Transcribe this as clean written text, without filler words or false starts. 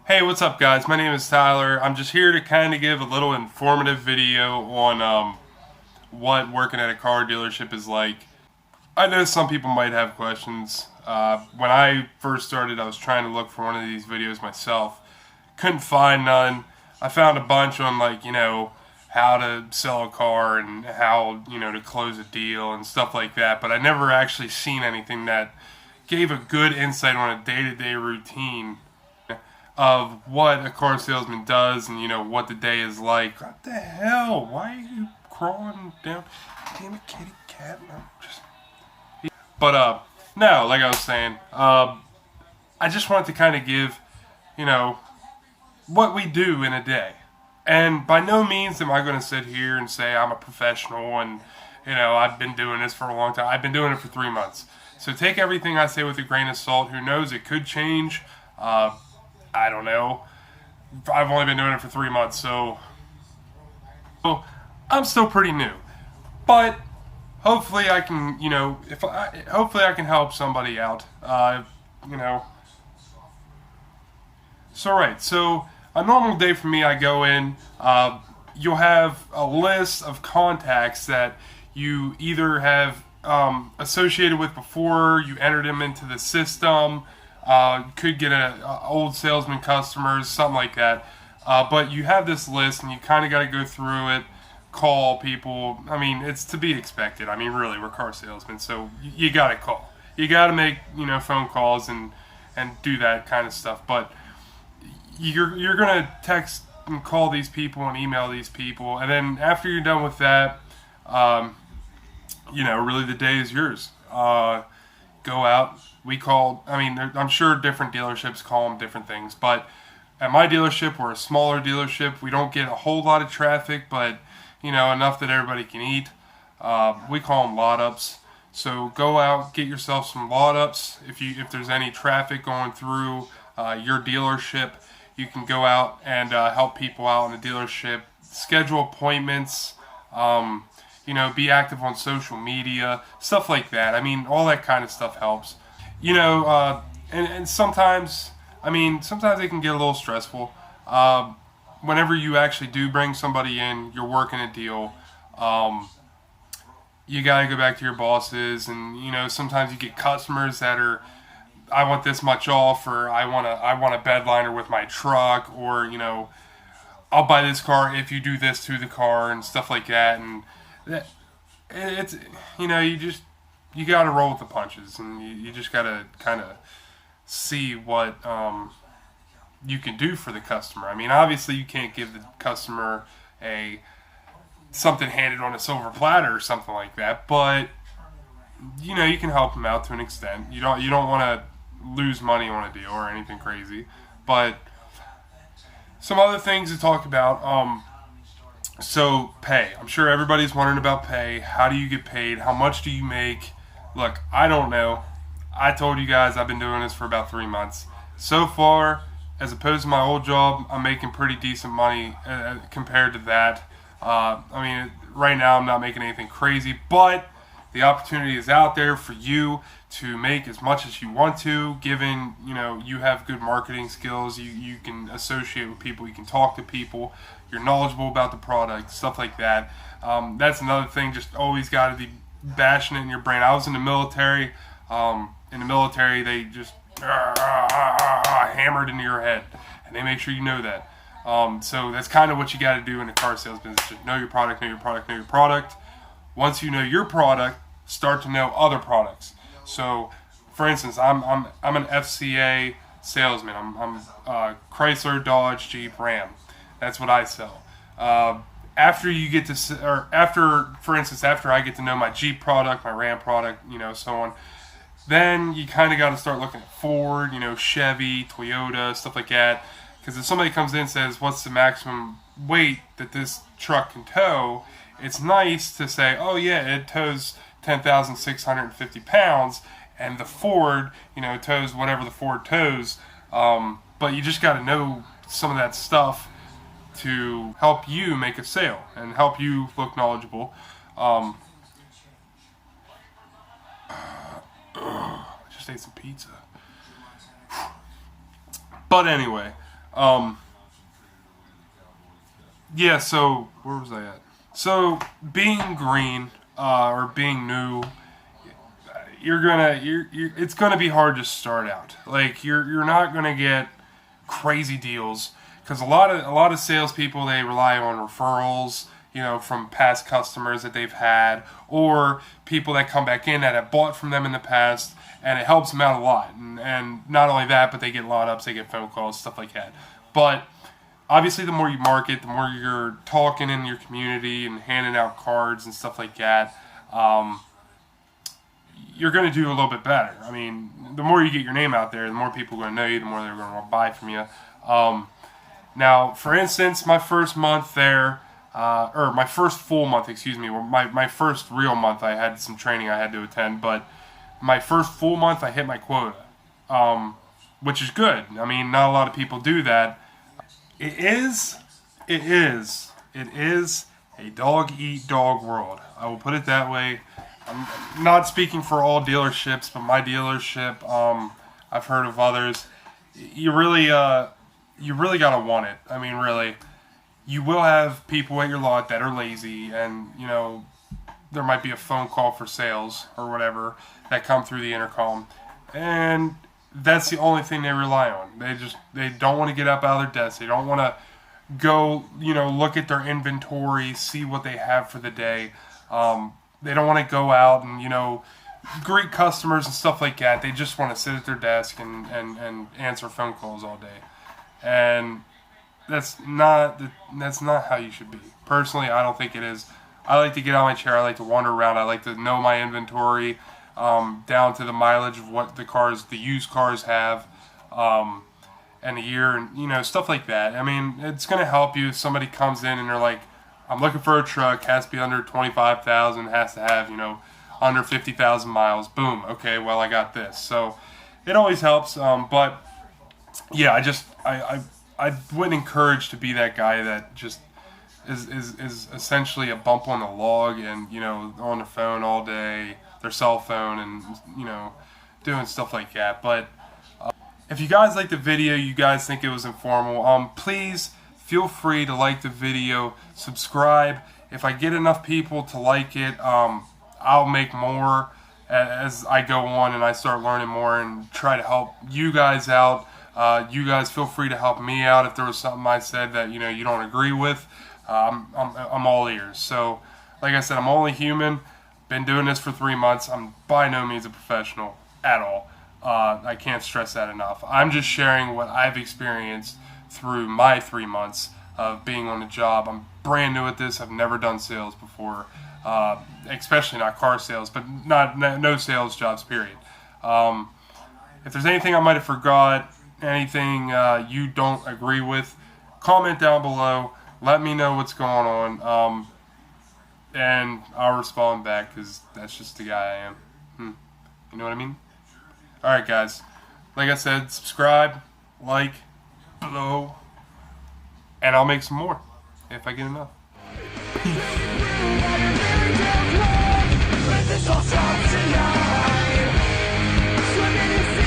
Hey, what's up guys? My name is Tyler. I'm just here to kind of give a little informative video on what working at a car dealership is like. I know some people might have questions. When I first started, I was trying to look for one of these videos myself. Couldn't find none. I found a bunch on how to sell a car and how, to close a deal and stuff like that, but I never actually seen anything that gave a good insight on a day-to-day routine of what a car salesman does and what the day is like. What the hell? Why are you crawling down? Damn it, kitty cat. But no, like I was saying, I just wanted to kind of give what we do in a day. And by no means am I going to sit here and say I'm a professional and I've been doing this for a long time. I've been doing it for 3 months. So take everything I say with a grain of salt. Who knows? It could change. I don't know. I've only been doing it for 3 months, so I'm still pretty new. But hopefully I can, hopefully I can help somebody out. So a normal day for me, I go in. You'll have a list of contacts that you either have associated with before you entered them into the system. Could get a old salesman customers, something like that. But you have this list, and you kind of got to go through it, call people. I mean, it's to be expected. I mean, really, we're car salesmen, so you got to call. You got to make phone calls and do that kind of stuff. But you're gonna text and call these people and email these people, and then after you're done with that, really the day is yours. Go out. We call, I'm sure different dealerships call them different things, but at my dealership, we're a smaller dealership. We don't get a whole lot of traffic, but, enough that everybody can eat. We call them lot ups. So go out, get yourself some lot ups. If there's any traffic going through your dealership, you can go out and help people out in the dealership, schedule appointments, be active on social media, stuff like that. I mean, all that kind of stuff helps. And sometimes it can get a little stressful. Whenever you actually do bring somebody in, you're working a deal, you got to go back to your bosses, and, sometimes you get customers that are, I want this much off, or I want a bed liner with my truck, or, I'll buy this car if you do this to the car, and stuff like that. And it's, you got to roll with the punches, and you just got to kind of see what you can do for the customer. I mean, obviously you can't give the customer something handed on a silver platter or something like that, but you can help them out to an extent. You don't want to lose money on a deal or anything crazy. But some other things to talk about. So pay. I'm sure everybody's wondering about pay. How do you get paid? How much do you make? Look, I don't know. I told you guys I've been doing this for about 3 months. So far, as opposed to my old job, I'm making pretty decent money compared to that. Right now I'm not making anything crazy, but the opportunity is out there for you to make as much as you want to, given, you have good marketing skills, you can associate with people, you can talk to people, you're knowledgeable about the product, stuff like that. That's another thing, just always got to be bashing it in your brain. I was in the military. In the military, they just hammered into your head, and they make sure you know that. So that's kind of what you got to do in the car sales business. Just know your product, know your product, know your product. Once you know your product, start to know other products. So, for instance, I'm an FCA salesman. I'm Chrysler, Dodge, Jeep, Ram. That's what I sell. After you get to, or after I get to know my Jeep product, my Ram product, so on, then you kind of got to start looking at Ford, Chevy, Toyota, stuff like that. Because if somebody comes in and says, what's the maximum weight that this truck can tow, it's nice to say, oh yeah, it tows 10,650 pounds, and the Ford, tows whatever the Ford tows. But you just got to know some of that stuff to help you make a sale and help you look knowledgeable. I just ate some pizza. But anyway, Yeah, so where was I at? So being green or being new, it's gonna be hard to start out. Like you're not gonna get crazy deals because a lot of salespeople, they rely on referrals, from past customers that they've had, or people that come back in that have bought from them in the past, and it helps them out a lot. And not only that, but they get lot ups, they get phone calls, stuff like that. But obviously, the more you market, the more you're talking in your community and handing out cards and stuff like that, you're going to do a little bit better. I mean, the more you get your name out there, the more people are going to know you, the more they're going to buy from you. Now, for instance, my first month there, or my first full month, my first real month, I had some training I had to attend, but my first full month, I hit my quota, which is good. I mean, not a lot of people do that. It is a dog-eat-dog world. I will put it that way. I'm not speaking for all dealerships, but my dealership, I've heard of others. You really gotta want it. I mean, really, you will have people at your lot that are lazy, and there might be a phone call for sales or whatever that come through the intercom, and that's the only thing they rely on. They don't want to get up out of their desk. They don't want to go, look at their inventory, see what they have for the day. They don't want to go out and, greet customers and stuff like that. They just want to sit at their desk and answer phone calls all day. And that's not how you should be. Personally, I don't think it is. I like to get out of my chair. I like to wander around. I like to know my inventory, down to the mileage of what the used cars have, and a year, and stuff like that. I mean, it's going to help you if somebody comes in and they're like, I'm looking for a truck, has to be under 25,000, has to have under 50,000 miles. Boom. Okay, well, I got this. So it always helps. But yeah, I wouldn't encourage to be that guy that just is essentially a bump on the log and on the phone all day, their cell phone, and doing stuff like that. But if you guys like the video, you guys think it was informal, please feel free to like the video, subscribe. If I get enough people to like it, I'll make more as I go on and I start learning more and try to help you guys out. You guys feel free to help me out if there was something I said that you don't agree with. I'm all ears. So, like I said, I'm only human. Been doing this for 3 months. I'm by no means a professional at all. I can't stress that enough. I'm just sharing what I've experienced through my 3 months of being on the job. I'm brand new at this. I've never done sales before, especially not car sales, but no sales jobs, period. If there's anything I might have forgot, anything you don't agree with, comment down below. Let me know what's going on, and I'll respond back because that's just the guy I am. You know what I mean? Alright, guys. Like I said, subscribe, like, below, and I'll make some more if I get enough. Peace.